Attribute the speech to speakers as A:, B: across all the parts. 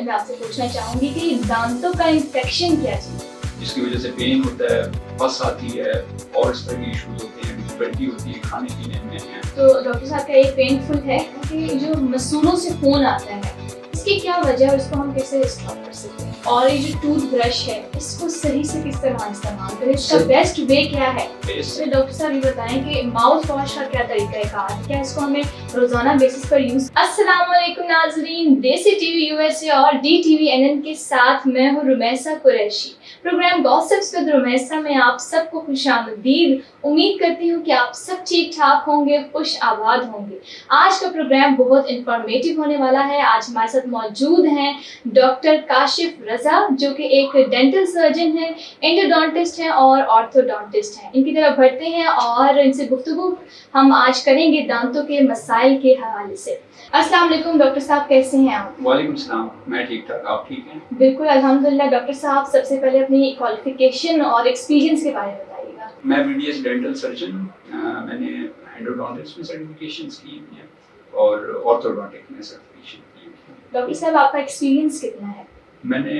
A: मैं आपसे पूछना चाहूंगी कि दांतों का इन्फेक्शन क्या चीज़ है,
B: जिसकी वजह से पेन होता है, पस आती है और इस तरह के इश्यूज होते हैं, डिफिकल्टी होती है खाने पीने में।
A: तो डॉक्टर साहब का ये पेनफुल है कि जो मसूड़ों से खून आता है, इसकी क्या वजह है और इसको हम कैसे स्टॉप कर सकते हैं? और ये जो टूथब्रश है, इसको सही से किस तरह इस्तेमाल करें, इसका बेस्ट वे क्या है? तो डॉक्टर साहब ये बताएं कि माउथ वॉश का क्या तरीका है, क्या इसको हमें रोजाना बेसिस पर यूज? अस्सलाम वालेकुम नाजरीन, देसी टीवी यूएसए और DTV NN के साथ मैं हूँ Rumaisa Qureshi. Programme gossips with Rumaisa में आप सबको खुशामदीद। उम्मीद करती हूँ कि आप सब ठीक ठाक होंगे, खुश आबाद होंगे। आज का प्रोग्राम बहुत इंफॉर्मेटिव होने वाला है। आज हमारे साथ मौजूद हैं डॉक्टर काशिफ रजा, जो कि एक डेंटल सर्जन है, एंडोडोंटिस्ट हैं और ऑर्थोडोंटिस्ट हैं। इनकी तरफ बढ़ते हैं और इनसे गुफ्तगू हम आज करेंगे दांतों के मसाइल के हवाले से। अस्सलाम वालेकुम डॉक्टर साहब, कैसे हैं आप?
B: वालेकुम सलाम, मैं ठीक ठाक, आप ठीक हैं?
A: बिल्कुल अल्हम्दुलिल्लाह। डॉक्टर साहब, सबसे पहले अपनी क्वालिफिकेशन और एक्सपीरियंस के बारे में बताइएगा।
B: मैं BDS डेंटल सर्जन, मैंने एंडोडोंटिस्ट में सर्टिफिकेशंस की हुई हैं और ऑर्थोडोंटिक में सर्टिफिकेशन की हुई है।
A: डॉक्टर साहब, आपका एक्सपीरियंस कितना है?
B: मैंने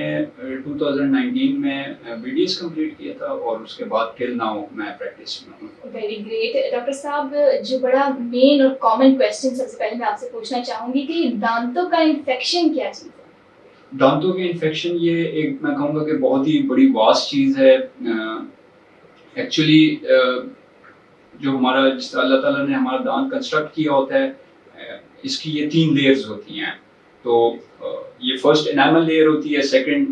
B: 2019 में BDS कंप्लीट किया था और उसके बाद टिल नाउ मैं प्रैक्टिस में हूँ।
A: Very great. डॉक्टर साहब, जो बड़ा मेन और कॉमन क्वेश्चन सबसे पहले मैं आपसे पूछना चाहूँगी कि दांतों का इन्फेक्शन क्या चीज़ है?
B: दांतों के इन्फेक्शन ये एक मैं कहूँगा कि बहुत ही बड़ी वास्ट चीज़ है। एक्चुअली जो हमारा जिस अल्लाह ताला ने हमारा दांत कंस्ट्रक्ट किया होता है, इसकी ये 3 लेयर्स होती हैं। तो ये फर्स्ट एनामल लेयर होती है, सेकंड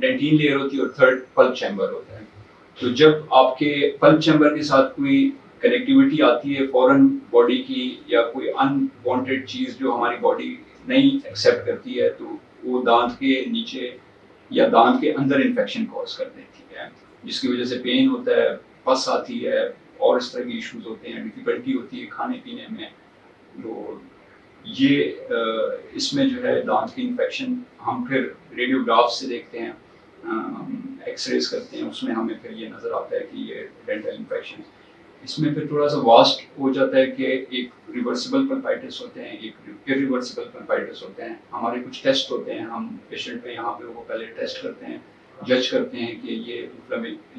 B: डेंटिन लेयर होती है और थर्ड पल्प चैम्बर होता है। तो जब आपके पल्प चैम्बर के साथ कोई कनेक्टिविटी आती है फॉरेन बॉडी की या कोई अनवांटेड चीज़ जो हमारी बॉडी नहीं एक्सेप्ट करती है, तो वो दांत के नीचे या दांत के अंदर इन्फेक्शन कॉज कर देती है, जिसकी वजह से पेन होता है, पस आती है और इस तरह के इश्यूज होते हैं, डिफिकल्टी होती है खाने पीने में। तो ये इसमें जो है दांत की इन्फेक्शन हम फिर रेडियोग्राफ से देखते हैं, एक्सरेज करते हैं, उसमें हमें फिर ये नज़र आता है कि ये डेंटल इन्फेक्शन। इसमें फिर थोड़ा सा वास्ट हो जाता है कि एक रिवर्सिबल पल्पाइटिस होते हैं, एक इरिवर्सिबल पल्पाइटिस होते हैं। हमारे कुछ टेस्ट होते हैं, हम पेशेंट पे यहाँ पे वो पहले टेस्ट करते हैं, जज करते हैं कि ये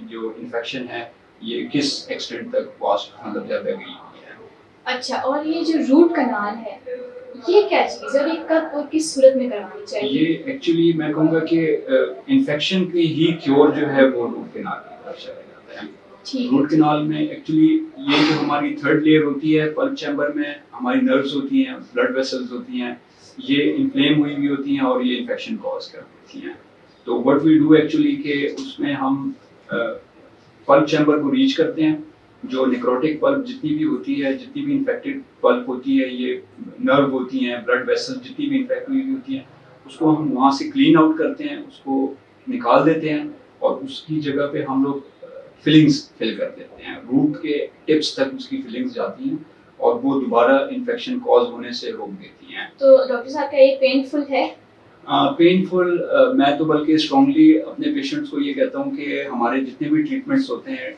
B: जो इन्फेक्शन है ये किस एक्सटेंट तक वास्ट मतलब ज़्यादा गई है।
A: अच्छा, और ये जो रूट कनाल है, ये क्या चीज़ है और ये कब और किस सूरत में करवानी चाहिए?
B: ये एक्चुअली मैं कहूँगा कि इन्फेक्शन की ही क्योर जो है वो रूट कैनाल की तरफ चला जाता है। रूट कैनाल में एक्चुअली ये जो हमारी थर्ड लेयर होती है पल्प चैम्बर में, हमारी नर्व्स होती हैं, ब्लड वेसल्स होती हैं, ये इन्फ्लेम हुई हुई होती हैं और ये इन्फेक्शन कॉज कर देती हैं। तो व्हाट वी डू एक्चुअली कि उसमें हम पल्प चैम्बर को रीच करते हैं। जो निक्रोटिक पल्प जितनी भी होती है, जितनी भी इन्फेक्टेड पल्प होती है, ये नर्व होती हैं, ब्लड वेसल जितनी भी इन्फेक्ट हुई होती हैं, उसको हम वहाँ से क्लीन आउट करते हैं, उसको निकाल देते हैं और उसकी जगह पे हम लोग फिलिंग्स फिल कर देते हैं। रूट के टिप्स तक उसकी फिलिंग्स जाती हैं और वो दोबारा इन्फेक्शन कॉज होने से रोक देती हैं।
A: तो डॉक्टर साहब, क्या ये पेनफुल है?
B: पेनफुल मैं तो बल्कि स्ट्रांगली अपने पेशेंट्स को ये कहता हूँ कि हमारे जितने भी ट्रीटमेंट्स होते हैं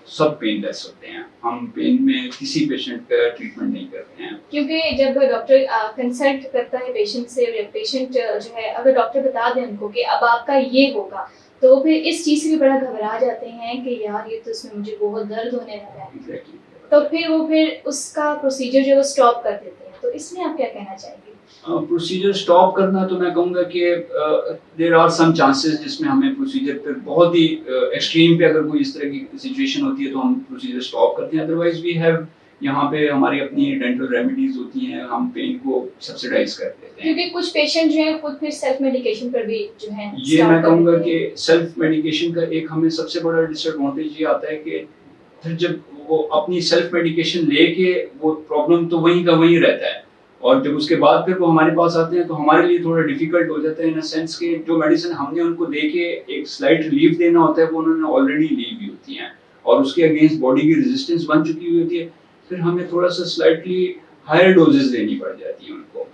B: सब पेनलेस होते हैं। हम पेन में किसी पेशेंट का ट्रीटमेंट नहीं करते हैं,
A: क्योंकि जब डॉक्टर कंसल्ट करता है पेशेंट से, पेशेंट जो है अगर डॉक्टर बता दें उनको कि अब आपका ये होगा, तो फिर इस चीज़ से भी बड़ा घबरा जाते हैं कि यार ये तो इसमें मुझे बहुत दर्द होने लगा है।
B: Exactly.
A: तो फिर उसका प्रोसीजर जो है वो स्टॉप कर देते हैं। तो इसमें आप क्या कहना चाहेंगे?
B: प्रोसीजर स्टॉप करना तो मैं कहूँगा कि देयर आर सम चांसेस जिसमें हमें प्रोसीजर पे बहुत ही एक्सट्रीम पे अगर कोई इस तरह की सिचुएशन होती है तो हम प्रोसीजर स्टॉप करते हैं। अदरवाइज वी हैव यहाँ पे हमारी अपनी डेंटल रेमेडीज होती हैं, हम पेन को सब्सिडाइज कर देते हैं।
A: क्योंकि कुछ पेशेंट जो है खुद फिर सेल्फ मेडिकेशन पर भी जो है
B: ये मैं कहूँगा कि सेल्फ मेडिकेशन का एक हमें सबसे बड़ा डिसएडवांटेज ये आता है कि फिर जब वो अपनी सेल्फ मेडिकेशन लेके वो प्रॉब्लम तो वहीं का वहीं रहता है और जब उसके बाद फिर वो हमारे पास आते हैं तो हमारे लिए थोड़ा डिफिकल्ट हो जाता है इन अ सेंस कि जो मेडिसिन हमने उनको दे के एक स्लाइट रिलीफ देना होता है वो उन्होंने ऑलरेडी ली हुई होती हैं और उसके अगेंस्ट बॉडी की रेजिस्टेंस बन चुकी हुई होती है। फिर हमें थोड़ा सा स्लाइटली हायर डोजेस देनी पड़ जाती है उनको।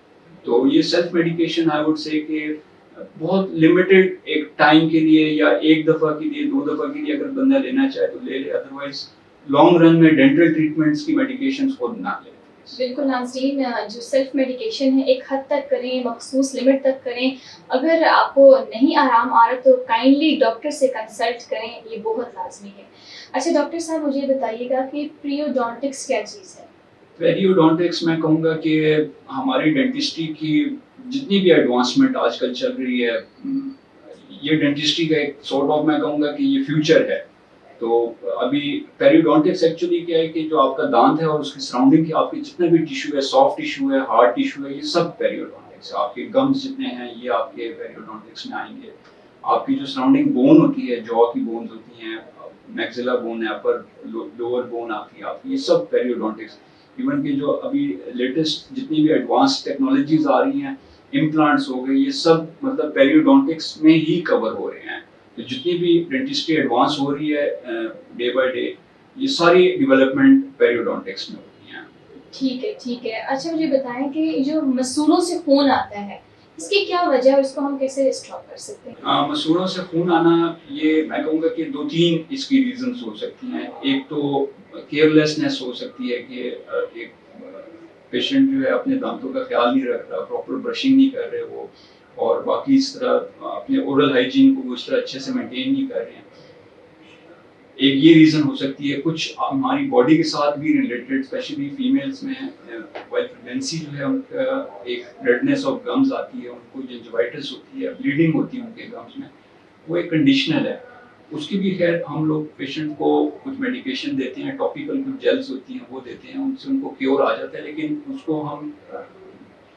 B: तो ये self medication I would say कि बहुत लिमिटेड एक टाइम के लिए या एक दफ़ा के लिए 2 दफ़ा के लिए अगर बंदा लेना चाहे तो ले ले, अदरवाइज लॉन्ग रन में डेंटल ट्रीटमेंट्स की मेडिकेशंस खुद ना ले।
A: बिल्कुल नाज़रीन, जो सेल्फ मेडिकेशन है एक हद तक करें, मखसूस लिमिट तक करें। अगर आपको नहीं आराम आ रहा तो काइंडली डॉक्टर से कंसल्ट करें, ये बहुत लाज़मी है। अच्छा डॉक्टर साहब मुझे बताइएगा कि पीरियोडोंटिक्स क्या चीज़ है?
B: पेरियोडोंटिक्स मैं कहूँगा कि हमारी डेंटिस्ट्री की जितनी भी एडवांसमेंट आजकल चल रही है, ये डेंटिस्ट्री का एक सॉर्ट ऑफ मैं कहूँगा कि ये फ्यूचर है। तो अभी पेरियोडोंटिक्स एक्चुअली क्या है कि जो आपका दांत है और उसकी सराउंडिंग के आपके जितने भी टिश्यू है, सॉफ्ट टिश्यू है, हार्ड टिश्यू है, ये सब पेरियोडोंटिक्स है। आपके गम्स जितने हैं ये आपके पेरियोडोंटिक्स में आएंगे। आपकी जो सराउंडिंग बोन होती है, जॉ की बोन्स होती हैं, मैक्सिला बोन है, अपर लोअर बोन आती है आपकी, ये सब पेरियोडोंटिक्स। इवन कि जो अभी लेटेस्ट जितनी भी एडवांस टेक्नोलॉजीज आ रही हैं, इम्प्लांट्स हो गए, ये सब मतलब पेरियोडोंटिक्स में ही कवर हो रहे हैं। तो जितनी भी डेंटिस्ट्री एडवांस हो रही है डे बाय डे, ये सारी डेवलपमेंट पेरियोडोंटिक्स में होती हैं।
A: ठीक है, ठीक है। अच्छा मुझे बताएं कि जो मसूड़ों से खून आता है, इसकी क्या वजह है और इसको हम कैसे स्टॉप कर सकते हैं?
B: मसूड़ों से खून आना, ये मैं कहूँगा कि 2-3 इसकी रीजंस हो सकती हैं। एक तो केयरलेसनेस हो सकती है कि एक पेशेंट जो है अपने दांतों का ख्याल नहीं रख रहा, प्रॉपर ब्रशिंग नहीं कर रहे वो, और बाकी इस तरह अपने ओरल हाइजीन को उस तरह अच्छे से मेंटेन नहीं कर रहे हैं। एक ये रीज़न हो सकती है। कुछ हमारी बॉडी के साथ भी रिलेटेड, स्पेशली फीमेल्स में वाइल प्रेगनेंसी जो है उनका एक रेडनेस ऑफ गम्स आती है, उनको जिंजिवाइटिस होती है, ब्लीडिंग होती है उनके गम्स में, वो एक कंडीशनल है। उसकी भी खैर हम लोग पेशेंट को कुछ मेडिकेशन देते हैं, टॉपिकल कुछ जेल्स होती हैं वो देते हैं, उनसे उनको क्योर आ जाता है, लेकिन उसको हम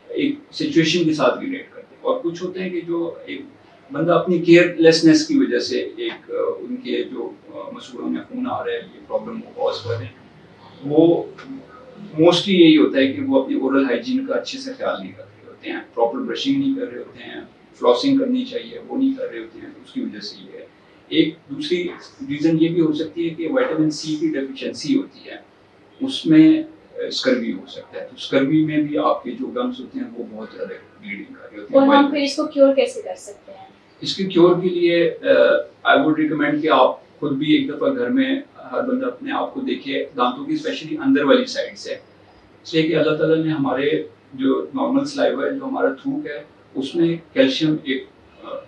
B: एक सिचुएशन के साथ रिलेट करते हैं। और कुछ होते हैं कि जो एक बंदा अपनी केयरलेसनेस की वजह से एक उनके जो मसूड़ों में खून आ रहा है, ये प्रॉब्लम को कॉज कर रहे हैं, वो मोस्टली यही होता है कि वो अपनी ओरल हाइजीन का अच्छे से ख्याल नहीं रख रहे होते हैं, प्रॉपर ब्रशिंग नहीं कर रहे होते हैं, फ्लॉसिंग करनी चाहिए वो नहीं कर रहे होते हैं, उसकी वजह से ये है। एक दूसरी रीज़न ये भी हो सकती है कि विटामिन सी की डेफिशिएंसी होती है, उसमें स्कर्वी हो सकता है। तो स्कर्वी में भी आपके जो गम्स होते हैं वो बहुत ज़्यादा ब्लीडिंग कर रहे होते हैं।
A: और हम फिर इसको क्योर कैसे कर सकते हैं?
B: इसके क्योर के लिए आई वुड रिकमेंड कि आप खुद भी एक दफ़ा घर में हर बंदा अपने आप को देखे, दांतों की स्पेशली अंदर वाली साइड से, इसलिए कि अल्लाह ताला ने हमारे जो नॉर्मल स्लाइवा है, जो हमारा थूक है, उसमें कैल्शियम एक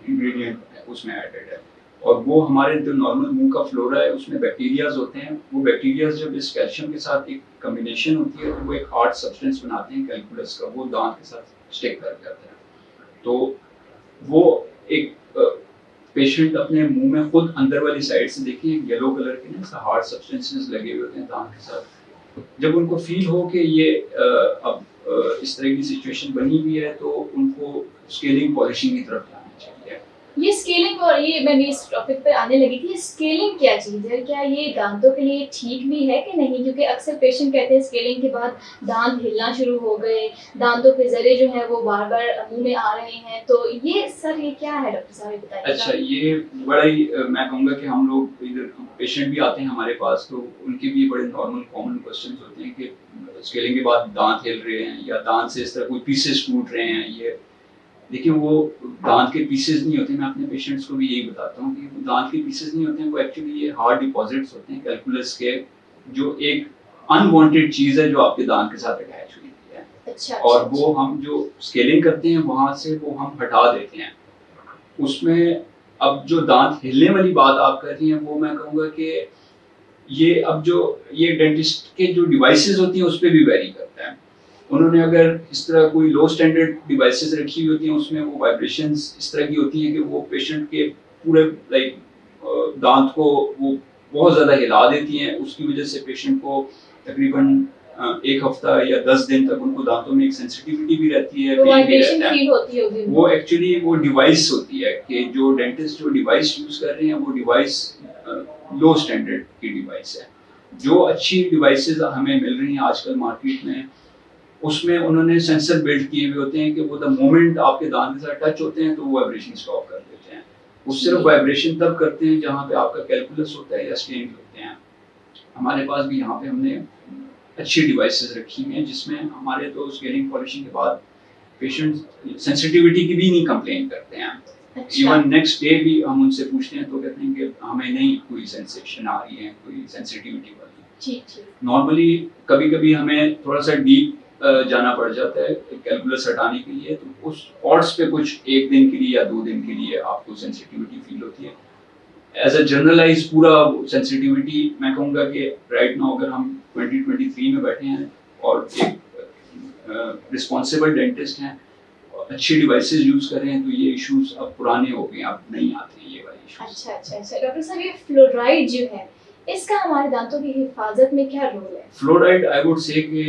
B: इंग्रेडिएंट है, उसमें एडेड है, और वो हमारे जो नॉर्मल मुंह का फ्लोरा है उसमें बैक्टीरियाज होते हैं। वो बैक्टीरियाज जब इस कैल्शियम के साथ एक कम्बिनेशन होती है तो वो एक हार्ड सब्सटेंस बनाते हैं कैलकुलस का, वो दांत के साथ स्टिक कर जाता है। तो वो एक पेशेंट अपने मुंह में खुद अंदर वाली साइड से देखिए येलो कलर के ना हार्ड सब्सटेंसेस लगे हुए होते हैं दांत के साथ। जब उनको फील हो कि ये अब इस तरह की सिचुएशन बनी हुई है तो उनको स्केलिंग पॉलिशिंग की तरफ जाना चाहिए।
A: ये स्केलिंग, और ये मैं इस टॉपिक पर आने लगी थी, स्केलिंग क्या चीज़ है? क्या ये दांतों के लिए ठीक भी है कि नहीं? क्योंकि अक्सर पेशेंट कहते हैं स्केलिंग के बाद दांत हिलना शुरू हो गए, दांतों के जरे जो है वो बार बार मुंह में आ रहे हैं, तो ये सर ये क्या है डॉक्टर साहब, बताइए।
B: अच्छा, ये बड़ा ही मैं कहूँगा कि हम लोग इधर पेशेंट भी आते हैं हमारे पास, तो उनके भी बड़े नॉर्मल कॉमन क्वेश्चन होते हैं कि स्केलिंग के बाद दांत हिल रहे हैं या दांत से इस तरह कोई पीसेस टूट रहे हैं। ये देखिए वो दांत के पीसेस नहीं होते, मैं अपने पेशेंट्स को भी यही बताता हूँ कि वो दांत के पीसेस नहीं होते हैं, वो एक्चुअली ये हार्ड डिपॉजिट्स होते हैं कैलकुलस के, जो एक अनवांटेड चीज़ है जो आपके दांत के साथ अटैच हुई है।
A: अच्छा,
B: और वो हम जो स्केलिंग करते हैं वहाँ से वो हम हटा देते हैं उसमें। अब जो दांत हिलने वाली बात आप कर रही हैं वो मैं कहूँगा कि ये अब जो ये डेंटिस्ट के जो डिवाइसेस होती हैं उस पर भी वेरी करता है। उन्होंने अगर इस तरह कोई लो स्टैंडर्ड डिवाइसेस रखी हुई होती हैं, उसमें वो वाइब्रेशंस इस तरह की होती हैं कि वो पेशेंट के पूरे दांत को वो बहुत ज़्यादा हिला देती हैं, उसकी वजह से पेशेंट को तकरीबन 1 हफ्ता या 10 दिन तक उनको दांतों में एक सेंसिटिविटी भी रहती है, पेन भी रहता है। वो एक्चुअली वो डिवाइस होती है कि जो डेंटिस्ट जो डिवाइस यूज़ कर रहे हैं वो डिवाइस लो स्टैंडर्ड की डिवाइस है। जो अच्छी डिवाइसेस हमें मिल रही हैं आजकल मार्केट में, उसमें उन्होंने सेंसर बिल्ड किए हुए होते हैं कि वो द मोमेंट आपके दांत के साथ टच होते हैं तो वो वाइब्रेशन स्टॉप कर देते हैं। वो सिर्फ वाइब्रेशन तब करते हैं जहाँ पे आपका कैलकुलस होता है या स्टेन होते हैं। हमारे पास भी यहाँ पे हमने अच्छी डिवाइसेस रखी हैं जिसमें हमारे तो स्केलिंग पॉलिशिंग के बाद पेशेंट सेंसिटिविटी की भी नहीं कंप्लेन करते हैं। इवन नेक्स्ट डे भी हम उनसे पूछते हैं तो कहते हैं कि हमें नहीं कोई सेंसेशन आ रही है, कोई सेंसिटिविटी वाली।
A: ठीक ठीक।
B: नॉर्मली कभी कभी हमें थोड़ा सा डीप जाना पड़ जाता है कैलकुलस हटाने के लिए, तो उस स्पॉट्स पे कुछ एक दिन के लिए या 2 दिन के लिए आपको सेंसिटिविटी फील होती है। एज अ जनरलाइज पूरा सेंसिटिविटी मैं कहूँगा कि राइट नाउ अगर हम 2023 में बैठे हैं और एक रिस्पॉन्सिबल डेंटिस्ट हैं, अच्छी डिवाइसेस यूज कर रहे हैं, तो ये इश्यूज अब पुराने हो गए, अब नहीं आते हैं ये वाले इश्यूज।
A: अच्छा अच्छा अच्छा डॉक्टर साहब, ये फ्लोराइड जो है इसका हमारे दांतों की हिफाजत में क्या रोल है?
B: फ्लोराइड आई वुड से कि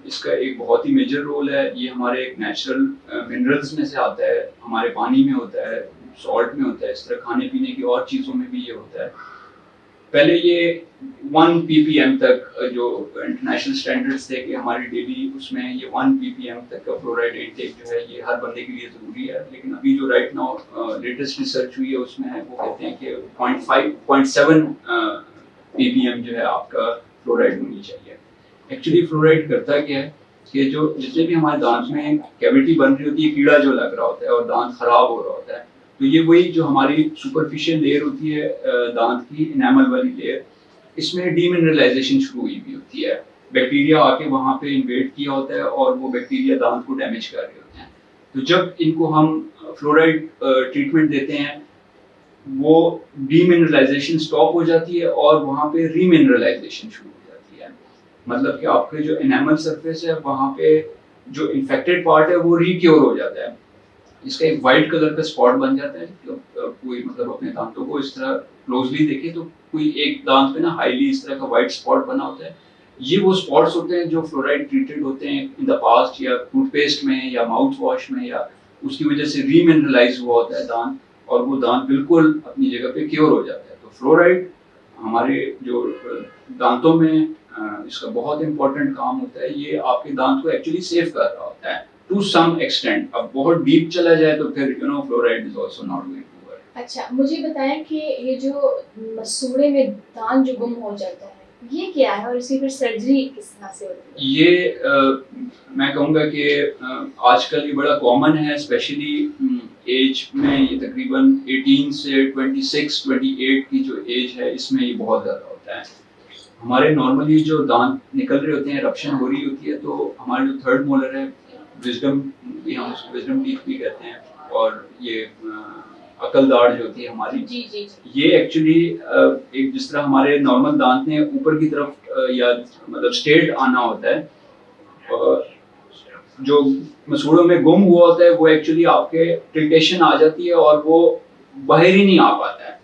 B: इसका एक बहुत ही मेजर रोल है। ये हमारे एक नेचुरल मिनरल्स में से आता है, हमारे पानी में होता है, सॉल्ट में होता है, इस तरह खाने पीने की और चीज़ों में भी ये होता है। पहले ये 1 ppm तक जो इंटरनेशनल स्टैंडर्ड्स थे कि हमारी डेली उसमें ये 1 ppm तक का फ्लोराइड इंटेक जो है ये हर बंदे के लिए ज़रूरी है। लेकिन अभी जो राइट नाउ लेटेस्ट रिसर्च हुई है उसमें वो कहते हैं कि 0.7 ppm जो है आपका फ्लोराइड होनी चाहिए। एक्चुअली फ्लोराइड करता क्या है कि जो जितने भी हमारे दांत में कैविटी बन रही होती है, कीड़ा जो लग रहा होता है और दांत खराब हो रहा होता है, तो ये वही जो हमारी सुपरफिशियल लेयर होती है दांत की इनेमल वाली लेयर, इसमें डीमिनरलाइजेशन शुरू हुई भी होती है। बैक्टीरिया आके वहाँ पे इन्वेड किया होता है और वो बैक्टीरिया दांत को डैमेज कर रहे होते हैं। तो जब इनको हम फ्लोराइड ट्रीटमेंट देते हैं, वो डीमिनरलाइजेशन स्टॉप हो जाती है और वहाँ पे रीमिनरलाइजेशन शुरू हो जाती है। मतलब कि आपके जो इनेमल सरफेस है वहाँ पे जो इन्फेक्टेड पार्ट है वो रिक्योर हो जाता है, इसका एक वाइट कलर का स्पॉट बन जाता है। कोई मतलब अपने दांतों को इस तरह क्लोजली देखे तो कोई एक दांत पे ना हाईली इस तरह का वाइट स्पॉट बना होता है। ये वो स्पॉट्स होते हैं जो फ्लोराइड ट्रीटेड होते हैं इन द पास्ट, या टूथपेस्ट में या माउथ वॉश में, या उसकी वजह से रीमिनरलाइज हुआ होता है दांत, और वो दांत बिल्कुल अपनी जगह पे क्योर हो जाता है। तो फ्लोराइड हमारे जो दांतों में इसका बहुत इंपॉर्टेंट काम होता है। ये आपके दांत को एक्चुअली सेफ कर रहा होता है टू सम एक्सटेंट। अब बहुत डीप चला जाए तो फिर fluoride is also not going to work.
A: अच्छा, मुझे बताएं कि ये जो मसूड़े में दांत जो गुम हो जाता है ये क्या है और इसकी फिर सर्जरी किस तरह से होती है?
B: ये मैं कहूँगा कि आजकल ये बड़ा कॉमन है, स्पेशली एज में। ये तकरीबन 18 से 26-28 की जो एज है इसमें ये बहुत ज़्यादा होता है। हमारे नॉर्मली जो दांत निकल रहे होते हैं, रप्शन हो रही होती है, तो हमारे जो थर्ड मोलर है, विजडम भी हम उसको विजडम टीथ भी कहते हैं, और ये अकल दाढ़ जो होती है हमारी,
A: जी जी जी।
B: ये एक्चुअली एक जिस तरह हमारे नॉर्मल दांत ने ऊपर की तरफ या मतलब स्ट्रेट आना होता है, जो मसूड़ों में गुम हुआ होता है वो एक्चुअली आपके टिल्टेशन आ जाती है और वो बाहर ही नहीं आ पाता है।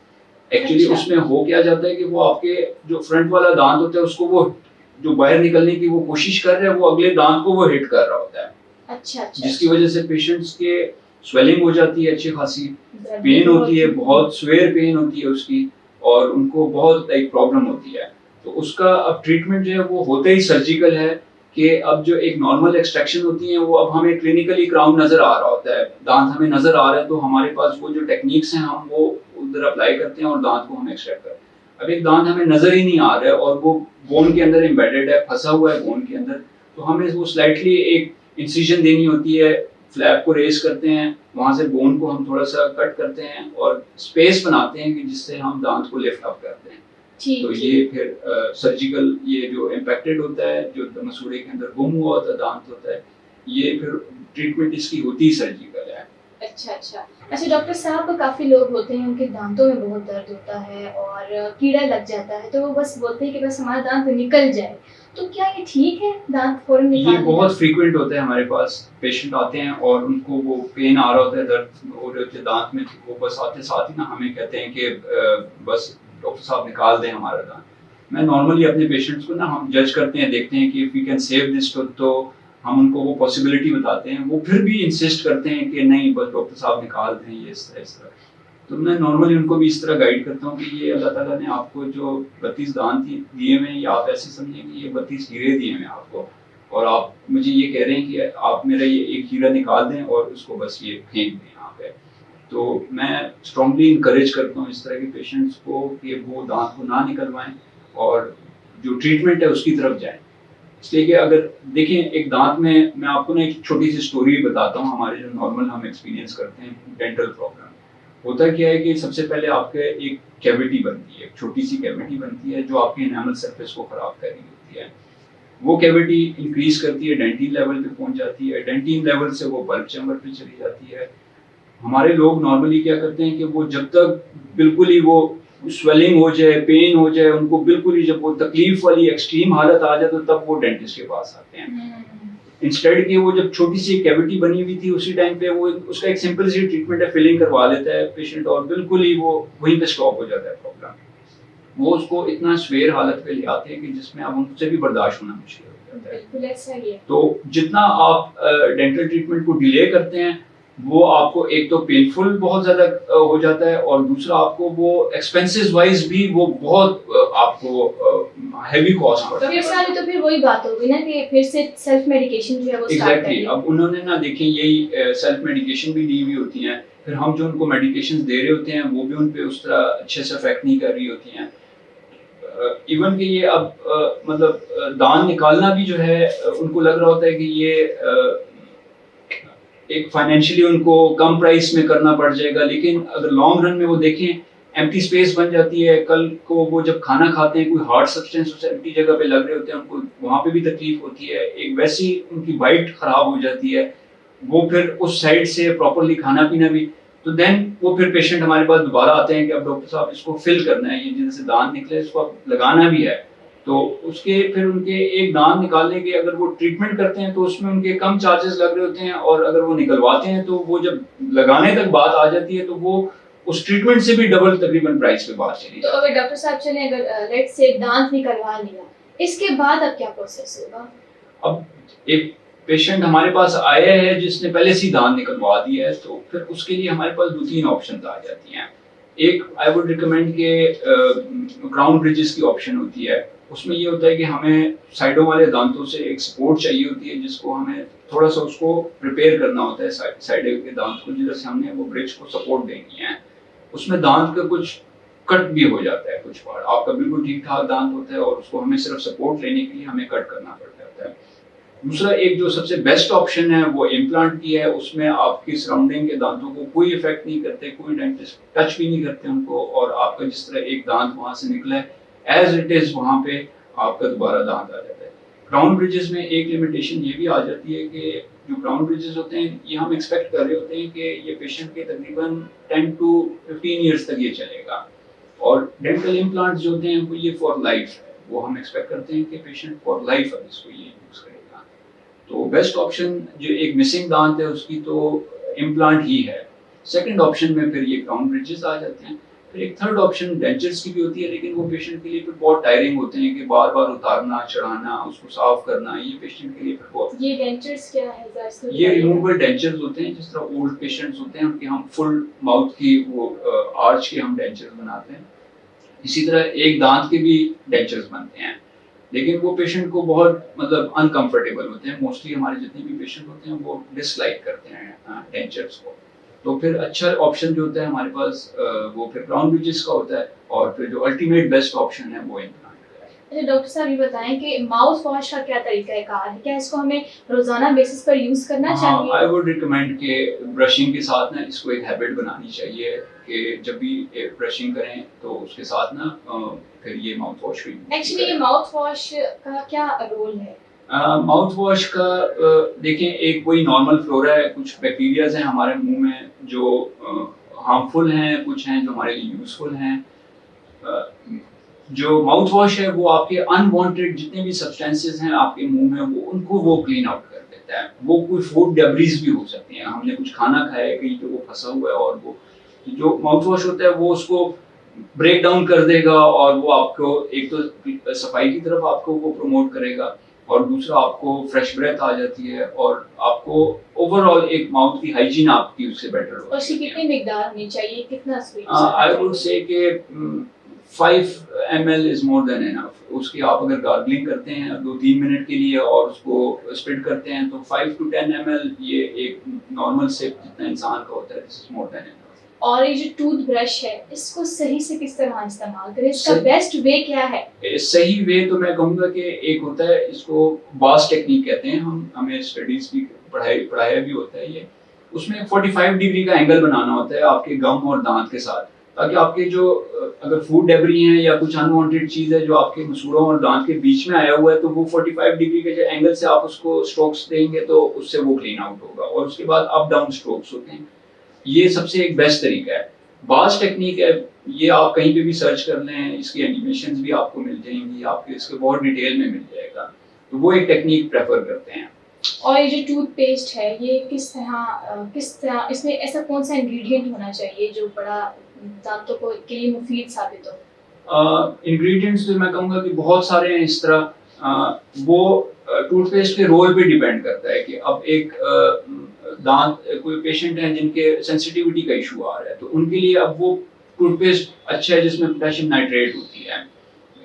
B: एक्चुअली
A: अच्छा।
B: उसमें हो क्या जाता है कि वो आपके जो फ्रंट वाला दांत होता है उसको वो जो बाहर निकलने की वो कोशिश कर रहा है, वो अगले दांत को वो हिट कर रहा होता है।
A: अच्छा अच्छा।
B: जिसकी वजह से पेशेंट्स के स्वेलिंग हो जाती है, अच्छी खासी पेन होती है, बहुत स्वेयर पेन होती है उसकी, और उनको बहुत लाइक प्रॉब्लम होती है। तो उसका अब ट्रीटमेंट जो है वो होते ही सर्जिकल है कि अब जो एक नॉर्मल एक्सट्रैक्शन होती है वो अब हमें क्लिनिकली क्राउन नजर आ रहा होता है, दांत हमें नजर आ रहा है, तो हमारे पास वो जो टेक्निक्स हैं हम वो उधर अप्लाई करते हैं और दांत को हम एक्सट्रैक्ट करते हैं। अब एक दांत हमें नजर ही नहीं आ रहा है और वो बोन के अंदर एम्बेडेड है, फंसा हुआ है बोन के अंदर, तो हमें वो स्लाइटली एक इंसिजन देनी होती है, फ्लैप को रेस करते हैं, वहां से बोन को हम थोड़ा सा कट करते हैं और स्पेस बनाते हैं कि जिससे हम दांत को लिफ्ट अप करते हैं। तो ये फिर सर्जिकल ये जो इम्पैक्टेड होता है, जो मसूड़े के अंदर गुम हुआ होता है दांत होता है, ये फिर ट्रीटमेंट इसकी होती ही सर्जिकल है।
A: अच्छा अच्छा अच्छा डॉक्टर साहब, काफी लोग होते हैं उनके दांतों में बहुत दर्द होता है और कीड़ा लग जाता है, तो वो बस बोलते हैं कि बस हमारा दांत निकल जाए, तो क्या ये ठीक है दांत फौरन निकाल
B: ये बहुत फ्रीक्वेंट होता है हमारे पास। पेशेंट आते हैं और उनको वो पेन आ रहा होता है, दर्द हो रहे होते हैं दांत में, वो बस आते साथ ही ना हमें कहते हैं कि बस डॉक्टर साहब निकाल दें हमारा दांत। मैं नॉर्मली अपने पेशेंट्स को ना हम जज करते हैं, देखते हैं कि if we can save this, तो हम उनको वो पॉसिबिलिटी बताते हैं। वो फिर भी इंसिस्ट करते हैं कि नहीं बस डॉक्टर साहब निकाल दें ये इस तरह। तो मैं नॉर्मली उनको भी इस तरह गाइड करता हूँ कि ये अल्लाह ताला ने आपको जो 32 दांत दिए हुए हैं, या आप ऐसे समझें कि ये 32 हीरे दिए हुए हैं आपको, और आप मुझे ये कह रहे हैं कि आप मेरा ये एक हीरा निकाल दें और उसको बस ये फेंक दें यहाँ पे। तो मैं स्ट्रांगली इंकरेज करता हूँ इस तरह के पेशेंट्स को कि वो दांत को ना निकलवाएं और जो ट्रीटमेंट है उसकी तरफ जाएं। इसलिए कि अगर देखें एक दांत में, मैं आपको ना एक छोटी सी स्टोरी बताता हूँ, हमारे जो नॉर्मल हम एक्सपीरियंस करते हैं डेंटल प्रॉब्लम, होता क्या है कि सबसे पहले आपके एक कैविटी बनती है, एक छोटी सी कैविटी बनती है जो आपके एनामल सरफेस को खराब कर रही होती है। वो कैविटी इंक्रीज करती है, डेंटिन लेवल पे पहुंच जाती है, डेंटिन लेवल से वो बल्ब चैम्बर पे चली जाती है। हमारे लोग नॉर्मली क्या करते हैं कि वो जब तक बिल्कुल ही वो स्वेलिंग हो जाए, पेन हो जाए, उनको बिल्कुल ही जब वो तकलीफ वाली एक्सट्रीम हालत आ जाए तो तब वो डेंटिस्ट के पास आते हैं। इंस्टेड के वो जब छोटी सी कैविटी बनी हुई थी उसी टाइम पे वो उसका एक सिंपल सी ट्रीटमेंट है, फिलिंग करवा लेता है पेशेंट और बिल्कुल ही वो वहीं पे स्टॉप हो जाता है प्रॉब्लम। वो उसको इतना स्वेयर हालत पे ले आते हैं कि जिसमें अब उनसे भी बर्दाश्त होना मुश्किल हो जाता है।
A: बिल्कुल ऐसा ही है।
B: तो जितना आप डेंटल ट्रीटमेंट को डिले करते हैं वो आपको एक तो पेनफुल बहुत ज्यादा हो जाता है और दूसरा आपको वो एक्सपेंसेस वाइज भी वो बहुत आपको हैवी कॉस्ट पड़ता है।
A: फिर सारी तो फिर वही बात होगी ना कि फिर से सेल्फ मेडिकेशन जो है वो स्टार्ट
B: एग्जैक्टली अब उन्होंने ना देखें यही सेल्फ मेडिकेशन भी ली हुई होती हैं, फिर हम जो उनको मेडिकेशन दे रहे होते हैं वो भी उन पे उस तरह अच्छे से इफेक्ट नहीं कर रही होती हैं। इवन कि ये अब मतलब दांत निकालना भी जो है उनको लग रहा होता है कि ये एक फाइनेंशियली उनको कम प्राइस में करना पड़ जाएगा, लेकिन अगर लॉन्ग रन में वो देखें एम्प्टी स्पेस बन जाती है। कल को वो जब खाना खाते हैं कोई हार्ड सब्सटेंस उस एम्प्टी जगह पे लग रहे होते हैं, उनको वहां पे भी तकलीफ होती है। एक वैसी उनकी बाइट खराब हो जाती है, वो फिर उस साइड से प्रॉपरली खाना पीना भी, तो देन वो फिर पेशेंट हमारे पास दोबारा आते हैं कि अब डॉक्टर साहब इसको फिल करना है, ये जैसे दांत निकले इसको अब लगाना भी है। तो उसके फिर उनके एक दांत निकालने के अगर वो ट्रीटमेंट करते हैं तो उसमें उनके कम चार्जेस लग रहे होते हैं, और अगर वो निकलवाते हैं तो वो जब लगाने तक बात आ जाती है तो वो उस ट्रीटमेंट से भी डबल तकरीबन प्राइस पे बात चली।
A: तो अगर डॉक्टर साहब चले अगर लेट्स से दांत निकलवा लिया, इसके बाद अब क्या प्रोसेस होगा? अब
B: एक पेशेंट हमारे पास आया है जिसने पहले से दांत निकलवा दिया है, तो फिर उसके लिए हमारे पास 2-3 ऑप्शन आ जाती हैं। एक आई वुड रिकमेंड के क्राउन ब्रिजेस की ऑप्शन होती है। उसमें ये होता है कि हमें साइडों वाले दांतों से एक सपोर्ट चाहिए होती है जिसको हमें थोड़ा सा उसको प्रिपेयर करना होता है, साइड के दांत को जिधर से हमने वो ब्रिज को सपोर्ट देनी है। उसमें दांत का कुछ कट भी हो जाता है, कुछ बार आपका बिल्कुल ठीक ठाक दांत होता है और उसको हमें सिर्फ सपोर्ट लेने के लिए हमें कट करना पड़ जाता है। दूसरा एक जो सबसे बेस्ट ऑप्शन है वो इम्प्लांट की है। उसमें आपकी सराउंडिंग के दांतों को कोई इफेक्ट नहीं करते, कोई डेंटिस्ट टच भी नहीं करते उनको, और आपका जिस तरह एक दांत वहां से निकला है एज इट इज वहां पे आपका दोबारा दांत आ जाता है। क्राउन ब्रिजेस में एक लिमिटेशन ये भी आ जाती है कि जो क्राउन ब्रिजेस होते हैं ये हम एक्सपेक्ट कर रहे होते हैं कि ये पेशेंट के तकरीबन 10 to 15 ईयर्स तक ये चलेगा, और डेंटल इम्प्लांट जो होते हैं वो ये फॉर लाइफ है। वो हम एक्सपेक्ट करते हैं कि पेशेंट फॉर लाइफ अब इसको ये यूज करेगा। तो बेस्ट ऑप्शन जो एक मिसिंग दांत है उसकी तो इम्प्लांट ही है। सेकंड ऑप्शन में फिर ये क्राउन ब्रिजेस आ जाते हैं। फिर एक थर्ड ऑप्शन डेंचर्स की भी होती है, लेकिन वो पेशेंट के लिए फिर बहुत टायरिंग होते हैं कि बार बार उतारना चढ़ाना उसको साफ करना, ये पेशेंट के लिए फिर बहुत।
A: ये डेंचर्स क्या है?
B: ये रिमूवेबल डेंचर्स होते हैं, जिस तरह ओल्ड पेशेंट्स होते हैं उनके हम फुल माउथ की वो आर्च के हम डेंचर्स बनाते हैं, इसी तरह एक दांत के भी डेंचर्स बनते हैं। लेकिन वो पेशेंट को बहुत मतलब अनकंफर्टेबल होते हैं। मोस्टली हमारे जितने भी पेशेंट होते हैं वो डिसलाइक करते हैं डेंचर्स को। तो फिर अच्छा ऑप्शन जो होता है हमारे पास वो फिर क्राउन ब्रिजेस का होता है, और फिर जो अल्टीमेट बेस्ट ऑप्शन है वो इम्प्लांट का है।
A: अच्छा डॉक्टर साहब ये बताएं कि माउथ वॉश का क्या तरीका कार है? क्या इसको हमें रोजाना बेसिस पर यूज करना चाहिए?
B: आई वुड रिकमेंड कि ब्रशिंग के साथ ना इसको एक हैबिट बनानी चाहिए कि जब भी ब्रशिंग करें तो उसके साथ ना फिर ये माउथ वॉश भी।
A: एक्चुअली ये माउथ वॉश का क्या रोल है?
B: माउथ वॉश का देखें एक वही नॉर्मल फ्लोरा है, कुछ बैक्टीरियाज हैं हमारे मुंह में जो हार्मफुल हैं, कुछ हैं जो हमारे लिए यूजफुल हैं। जो माउथ वॉश है वो आपके अनवांटेड जितने भी सब्सटेंसेस हैं आपके मुंह में वो उनको वो क्लीन आउट कर देता है। वो कोई फूड डेब्रिस भी हो सकती हैं, हमने कुछ खाना खाया है कहीं पे वो फंसा हुआ है, और वो जो माउथ वॉश होता है वो उसको ब्रेक डाउन कर देगा, और वो आपको एक तो सफाई की तरफ आपको वो प्रमोट करेगा, और दूसरा आपको फ्रेश ब्रेथ आ जाती है, और आपको ओवरऑल एक माउथ की हाइजीन आपकी उससे बेटर होती है।
A: उसकी कितनी मिकदार होनी चाहिए, कितना स्वीट?
B: आई वुड से कि 5 ml is more than enough. उसकी आप अगर गार्गलिंग करते हैं 2-3 मिनट के लिए और उसको स्पिट करते हैं तो 5 to 10 ml ये एक नॉर्मल सिप जितना इंसान का होता है, this is more than enough.
A: और ये जो टूथ ब्रश है इसको सही से किस तरह इस्तेमाल करें? इसका बेस्ट वे क्या है?
B: सही वे तो मैं कहूँगा कि एक होता है, इसको बास टेक्निक कहते हैं, हमें स्टडीज भी पढ़ाया भी होता है ये। उसमें 45 डिग्री का एंगल बनाना होता है आपके गम और दांत के साथ, ताकि आपके जो अगर फूड डेब्री हैं या कुछ अनवांटेड चीज़ है जो आपके मसूड़ों और दांत के बीच में आया हुआ है, तो वो 45 डिग्री के जो एंगल से आप उसको स्ट्रोक्स देंगे तो उससे वो क्लीन आउट होगा, और उसके बाद अप डाउन स्ट्रोक्स होते हैं। ये सबसे एक बेस्ट तरीका है। बास टेक्निक है, ये आप कहीं पे भी सर्च कर लें, इसकी एनिमेशंस भी आपको मिल जाएंगी, आपके इसके बहुत डिटेल में मिल जाएगा, तो वो एक टेक्निक प्रेफर करते हैं।
A: और ये जो टूथपेस्ट है ये किस तरह इसमें ऐसा कौन सा इंग्रेडिएंट होना चाहिए जो बड़ा दांतों को के लिए मुफीद साबित हो?
B: इंग्रेडिएंट्स तो मैं कहूँगा कि बहुत सारे हैं इस तरह, वो टूथपेस्ट के रोल पे डिपेंड करता है कि अब एक दांत कोई पेशेंट है जिनके सेंसिटिविटी का इशू आ रहा है, तो उनके लिए अब वो टूथपेस्ट अच्छा है जिसमें पोटेशियम नाइट्रेट होती है।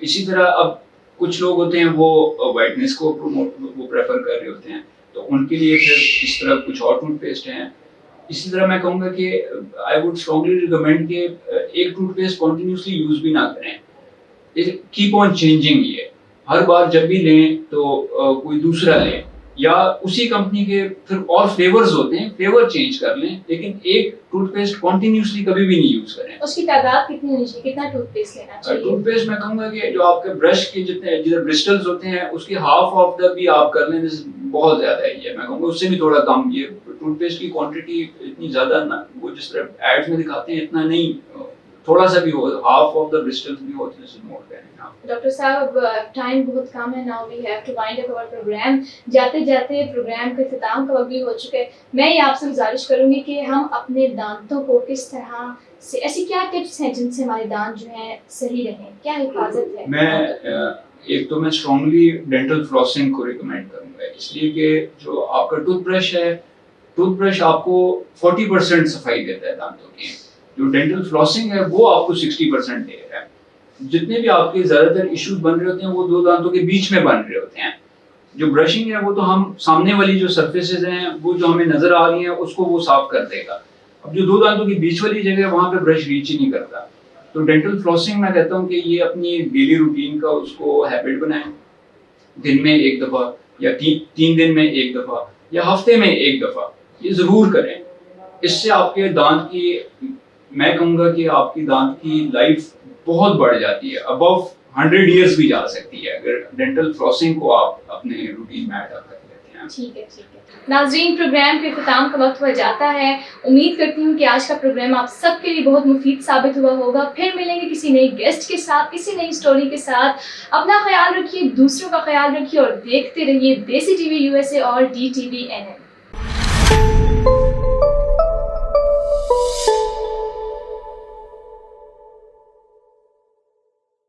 B: इसी तरह अब कुछ लोग होते हैं वो वाइटनेस को वो प्रेफर कर रहे होते हैं, तो उनके लिए फिर इस तरह कुछ और टूथपेस्ट हैं। इसी तरह मैं कहूँगा कि आई वुड स्ट्रांगली रिकमेंड कि एक टूथपेस्ट कॉन्टिन्यूसली यूज भी ना करें, कीप ऑन चेंजिंग, ये हर बार जब भी लें तो कोई दूसरा लें, या उसी कंपनी के फिर और फ्लेवर्स होते हैं, फ्लेवर चेंज कर लें, लेकिन एक टूथपेस्ट कॉन्टिन्यूसली कभी भी नहीं यूज करें।
A: उसकी तादाद कितनी होनी चाहिए, कितना टूथपेस्ट लेना चाहिए?
B: टूथपेस्ट मैं कहूँगा कि जो आपके ब्रश के जितने जिधर ब्रिस्टल्स होते हैं उसके हाफ ऑफ द भी आप कर लें, बहुत ज्यादा है ये, मैं कहूँगा उससे भी थोड़ा कम। ये टूथपेस्ट की क्वांटिटी इतनी ज्यादा ना, वो जिस तरह एड्स में दिखाते हैं इतना नहीं, थोड़ा सा भी हो, हाफ ऑफ द ब्रिस्टल्स भी हो, this is more than enough.
A: Doctor साहब, टाइम बहुत कम है, now we have to wind up our programme. जाते जाते प्रोग्राम के इख्तिताम का वक्त भी हो चुका है। मैं ये आपसे गुजारिश करूंगी कि हम अपने दांतों को किस तरह से, ऐसी क्या टिप्स हैं जिनसे हमारे दांत जो हैं सही रहें, क्या हिफाजत है?
B: एक तो मैं स्ट्रांगली डेंटल फ्लॉसिंग को रिकमेंड करूंगा, इसलिए कि जो आपका टूथब्रश है, टूथब्रश आपको 40% सफाई देता है दांतों की, जो डेंटल फ्लॉसिंग है वो आपको 60% दे रहा है। जितने भी आपके ज्यादातर इश्यूज बन रहे होते हैं वो दो दांतों के बीच में बन रहे होते हैं। जो ब्रशिंग है वो तो हम सामने वाली जो सरफेसेस हैं वो जो हमें नजर आ रही हैं उसको वो साफ कर देगा। अब जो दो दांतों की बीच वाली जगह है वहां पे ब्रश रीच ही नहीं करता। तो डेंटल फ्लॉसिंग मैं कहता हूँ कि ये अपनी डेली रूटीन का उसको हैबिट बनाएं, दिन में एक दफा या 3 दिन में एक दफा या हफ्ते में एक दफा ये जरूर करें। इससे आपके दांत की, मैं कहूँगा कि आपकी दांत की लाइफ बहुत बढ़ जाती है, अबव 100 इयर्स भी जा सकती है अगर डेंटल फ्लॉसिंग को आप अपने रूटीन में ऐड कर लेते हैं।
A: ठीक है, ठीक है। नाज़रीन, प्रोग्राम के इख्तिताम का वक्त हो जाता है। उम्मीद करती हूँ कि आज का प्रोग्राम आप सबके लिए बहुत मुफीद साबित हुआ होगा। फिर मिलेंगे किसी नई गेस्ट के साथ, किसी नई स्टोरी के साथ। अपना ख्याल रखिए, दूसरों का ख्याल रखिए और देखते रहिए देसी टीवी USA और DTV NN।